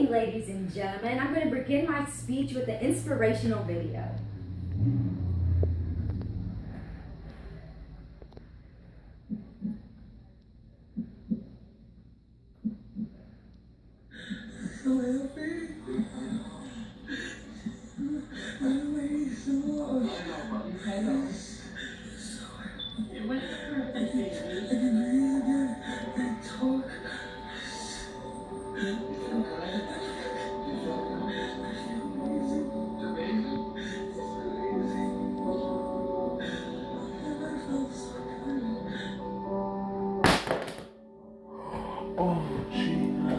evening, ladies and gentlemen. I'm going to begin my speech with an inspirational video. So happy. I'm waiting so long. I know. I can breathe again and talk. Oh, Gina.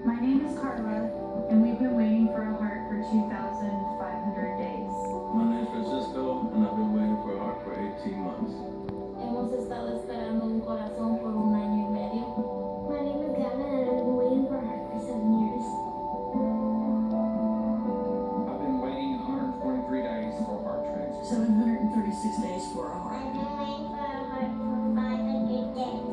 My name is Carla, and we've been waiting for a heart for 2,500 days. My name's Francisco, and I've been waiting for a heart for 18 months. Hemos estado esperando un corazón por 1 año y medio. My name is Gavin and I've been waiting for a heart for 7 years. I've been waiting 143 days for a heart transplant. 736 days for a heart. I've been waiting for a heart for 500 days.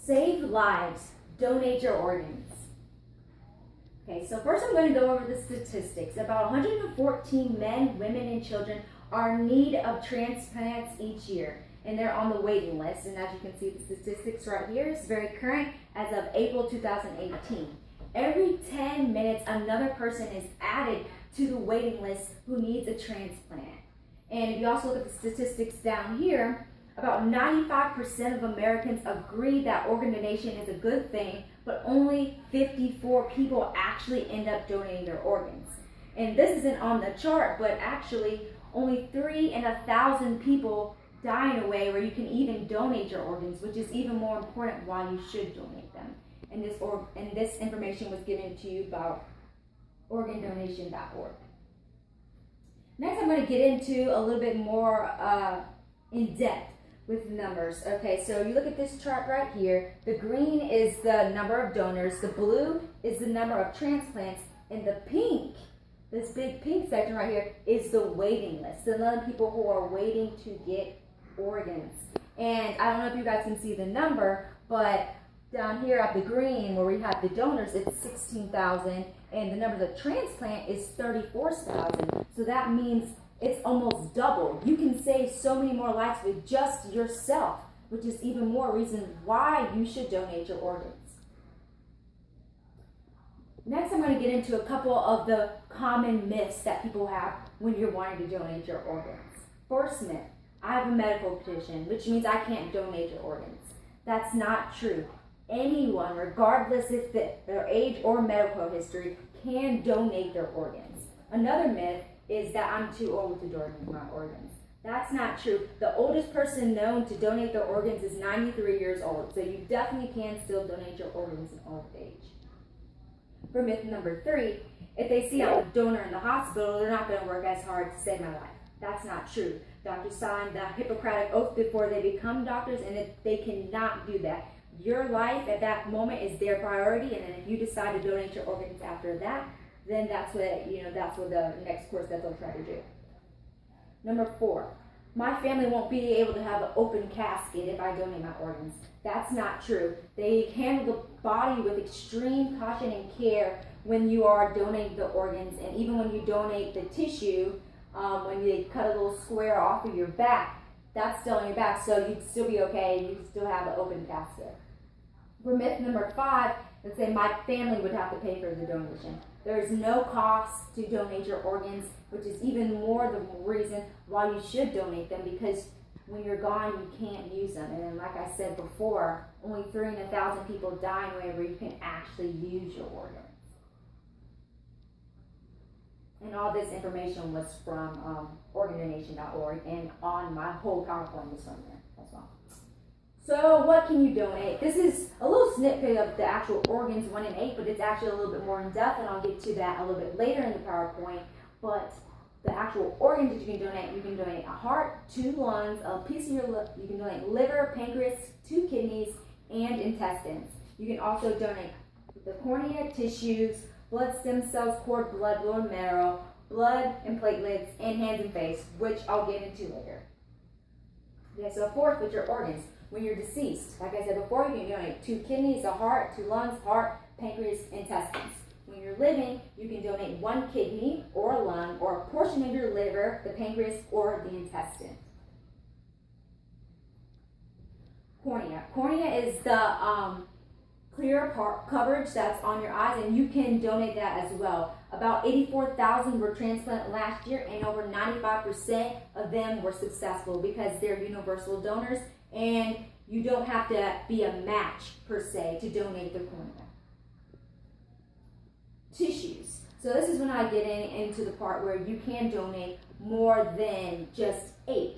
Save lives. Donate your organs. Okay, so first I'm going to go over the statistics. About 114 men, women, and children are in need of transplants each year, and they're on the waiting list. And as you can see, the statistics right here is very current as of April 2018. Every 10 minutes, another person is added to the waiting list who needs a transplant. And if you also look at the statistics down here, about 95% of Americans agree that organ donation is a good thing, but only 54 people actually end up donating their organs. And this isn't on the chart, but actually only 3 in 1,000 people die in a way where you can even donate your organs, which is even more important why you should donate them. And this information was given to you about organdonation.org. Next, I'm going to get into a little bit more in depth with numbers. Okay, so you look at this chart right here. The green is the number of donors, the blue is the number of transplants, and the pink, this big pink section right here, is the waiting list. The number of people who are waiting to get organs. And I don't know if you guys can see the number, but down here at the green where we have the donors, it's 16,000, and the number of transplant is 34,000. So that means it's almost double. You can save so many more lives with just yourself, which is even more reason why you should donate your organs. Next, I'm going to get into a couple of the common myths that people have when you're wanting to donate your organs. First myth, I have a medical condition, which means I can't donate your organs. That's not true. Anyone, regardless if their age or medical history, can donate their organs. Another myth is that I'm too old to donate my organs. That's not true. The oldest person known to donate their organs is 93 years old, so you definitely can still donate your organs in old age. For myth number 3, if they see I'm a donor in the hospital, they're not going to work as hard to save my life. That's not true. doctors sign the Hippocratic oath before they become doctors, and if they cannot do that. Your life at that moment is their priority, and then if you decide to donate your organs after that, then that's what the next course that they'll try to do. Number 4, my family won't be able to have an open casket if I donate my organs. That's not true. They handle the body with extreme caution and care when you are donating the organs, and even when you donate the tissue, when they cut a little square off of your back, that's still on your back, so you'd still be okay. You can still have an open casket. For myth number 5, let's say my family would have to pay for the donation. There is no cost to donate your organs, which is even more the reason why you should donate them, because when you're gone, you can't use them. And then, like I said before, only 3 in 1,000 people die whenever you can actually use your organs. And all this information was from organdonation.org, and on my whole PowerPoint is from there as well. So what can you donate? This is a little snippet of the actual organs 1 and 8, but it's actually a little bit more in depth, and I'll get to that a little bit later in the PowerPoint. But the actual organs that you can donate a heart, 2 lungs, a piece of you can donate liver, pancreas, 2 kidneys, and intestines. You can also donate the cornea, tissues, blood stem cells, cord blood, bone marrow, blood and platelets, and hands and face, which I'll get into later. Okay, so 4th, with your organs. When you're deceased, like I said before, you can donate 2 kidneys, a heart, 2 lungs, heart, pancreas, intestines. When you're living, you can donate 1 kidney or a lung or a portion of your liver, the pancreas, or the intestine. Cornea. Cornea is the clear coverage that's on your eyes, and you can donate that as well. About 84,000 were transplanted last year, and over 95% of them were successful because they're universal donors, and you don't have to be a match per se to donate the cornea. Tissues. So this is when I get into the part where you can donate more than just 8.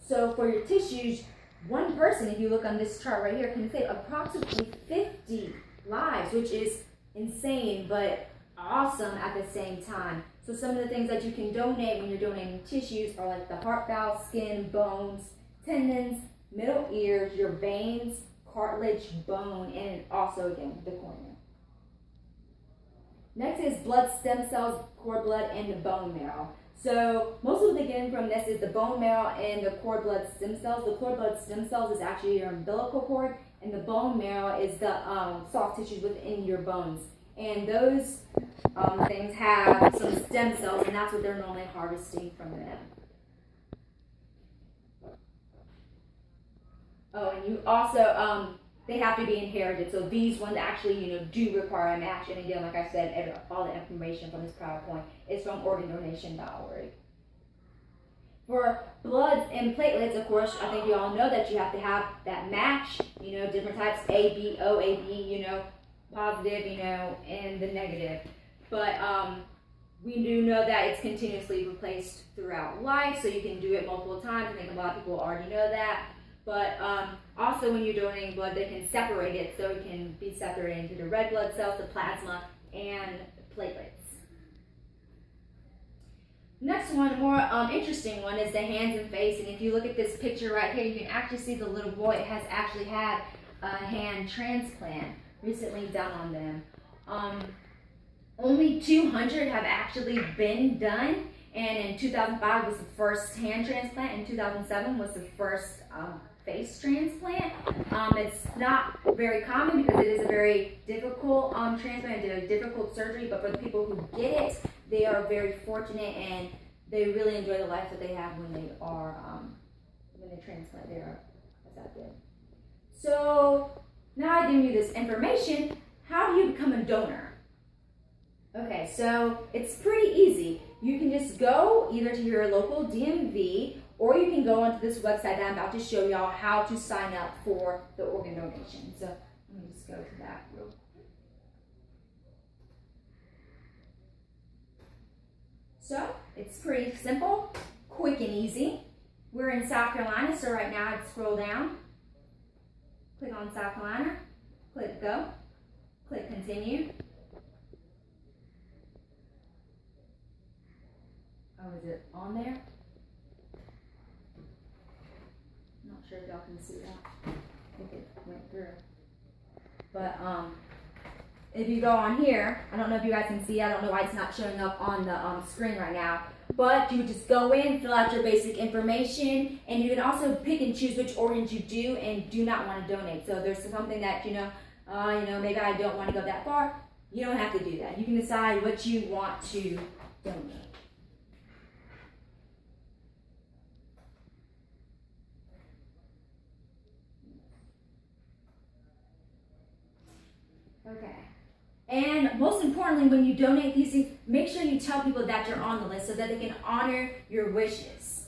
So for your tissues, one person, if you look on this chart right here, can save approximately 50 lives, which is insane, but awesome at the same time. So some of the things that you can donate when you're donating tissues are like the heart valve, skin, bones, tendons, middle ears, your veins, cartilage, bone, and also, again, the cornea. Next is blood stem cells, cord blood, and the bone marrow. So most of what they get from this is the bone marrow and the cord blood stem cells. The cord blood stem cells is actually your umbilical cord, and the bone marrow is the soft tissues within your bones. And those things have some stem cells, and that's what they're normally harvesting from them. Oh, and you also, they have to be inherited. So these ones actually, do require a match. And again, like I said, all the information from this PowerPoint is from organdonation.org. For bloods and platelets, of course, I think you all know that you have to have that match, different types, A, B, O, A, B, positive, and the negative. But we do know that it's continuously replaced throughout life, so you can do it multiple times. I think a lot of people already know that. But also when you're donating blood, they can separate it, so it can be separated into the red blood cells, the plasma, and the platelets. Next one, more interesting one, is the hands and face. And if you look at this picture right here, you can actually see the little boy has actually had a hand transplant recently done on them. Only 200 have actually been done, and in 2005 was the first hand transplant, and 2007 was the first face transplant. It's not very common because it is a very difficult transplant, a difficult surgery, but for the people who get it, they are very fortunate, and they really enjoy the life that they have when they are when they transplant. They are accepted. So now I've given you this information. How do you become a donor? Okay, so it's pretty easy. You can just go either to your local DMV, or you can go onto this website that I'm about to show y'all how to sign up for the organ donation. So let me just go to that real quick. So it's pretty simple, quick and easy. We're in South Carolina, so right now I'd scroll down, click on South Carolina, click go, click continue. Oh, is it on there? sure if y'all can see that. I think it went through. But if you go on here, I don't know if you guys can see. I don't know why it's not showing up on the screen right now. But you would just go in, fill out your basic information, and you can also pick and choose which organs you do and do not want to donate. So if there's something that maybe I don't want to go that far. You don't have to do that. You can decide what you want to donate. Okay. And most importantly, when you donate these things, make sure you tell people that you're on the list so that they can honor your wishes.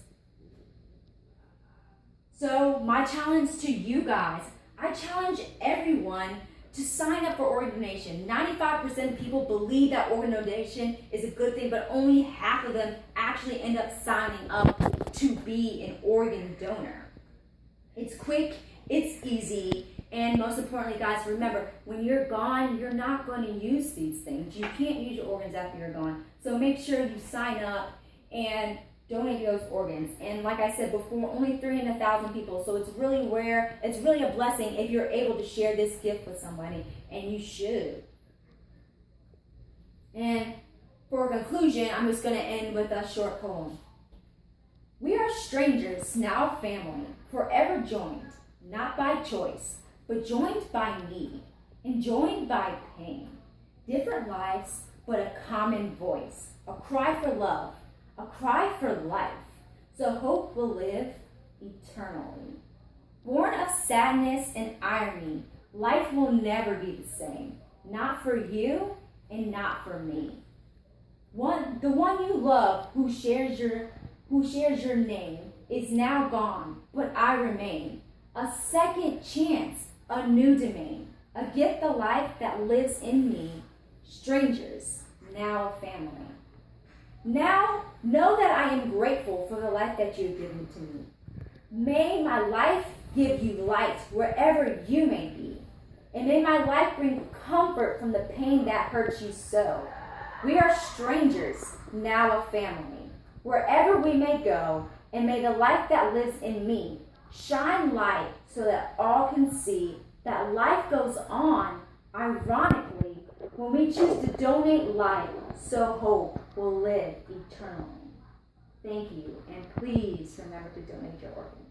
So my challenge to you guys, I challenge everyone to sign up for organ donation. 95% of people believe that organ donation is a good thing, but only half of them actually end up signing up to be an organ donor. It's quick, it's easy, and most importantly, guys, remember, when you're gone, you're not going to use these things. You can't use your organs after you're gone. So make sure you sign up and donate those organs. And like I said before, only 3 in 1,000 people. So it's really rare. It's really a blessing if you're able to share this gift with somebody, and you should. And for a conclusion, I'm just going to end with a short poem. We are strangers, now family, forever joined, not by choice, but joined by need, and joined by pain. Different lives, but a common voice, a cry for love, a cry for life, so hope will live eternally. Born of sadness and irony, life will never be the same, not for you and not for me. The one you love who shares your name is now gone, but I remain. A second chance, a new domain, a gift of life that lives in me. Strangers, now a family. Now, know that I am grateful for the life that you have given to me. May my life give you light wherever you may be. And may my life bring comfort from the pain that hurts you so. We are strangers, now a family. Wherever we may go, and may the life that lives in me shine light so that all can see that life goes on, ironically, when we choose to donate life, so hope will live eternally. Thank you, and please remember to donate your organs.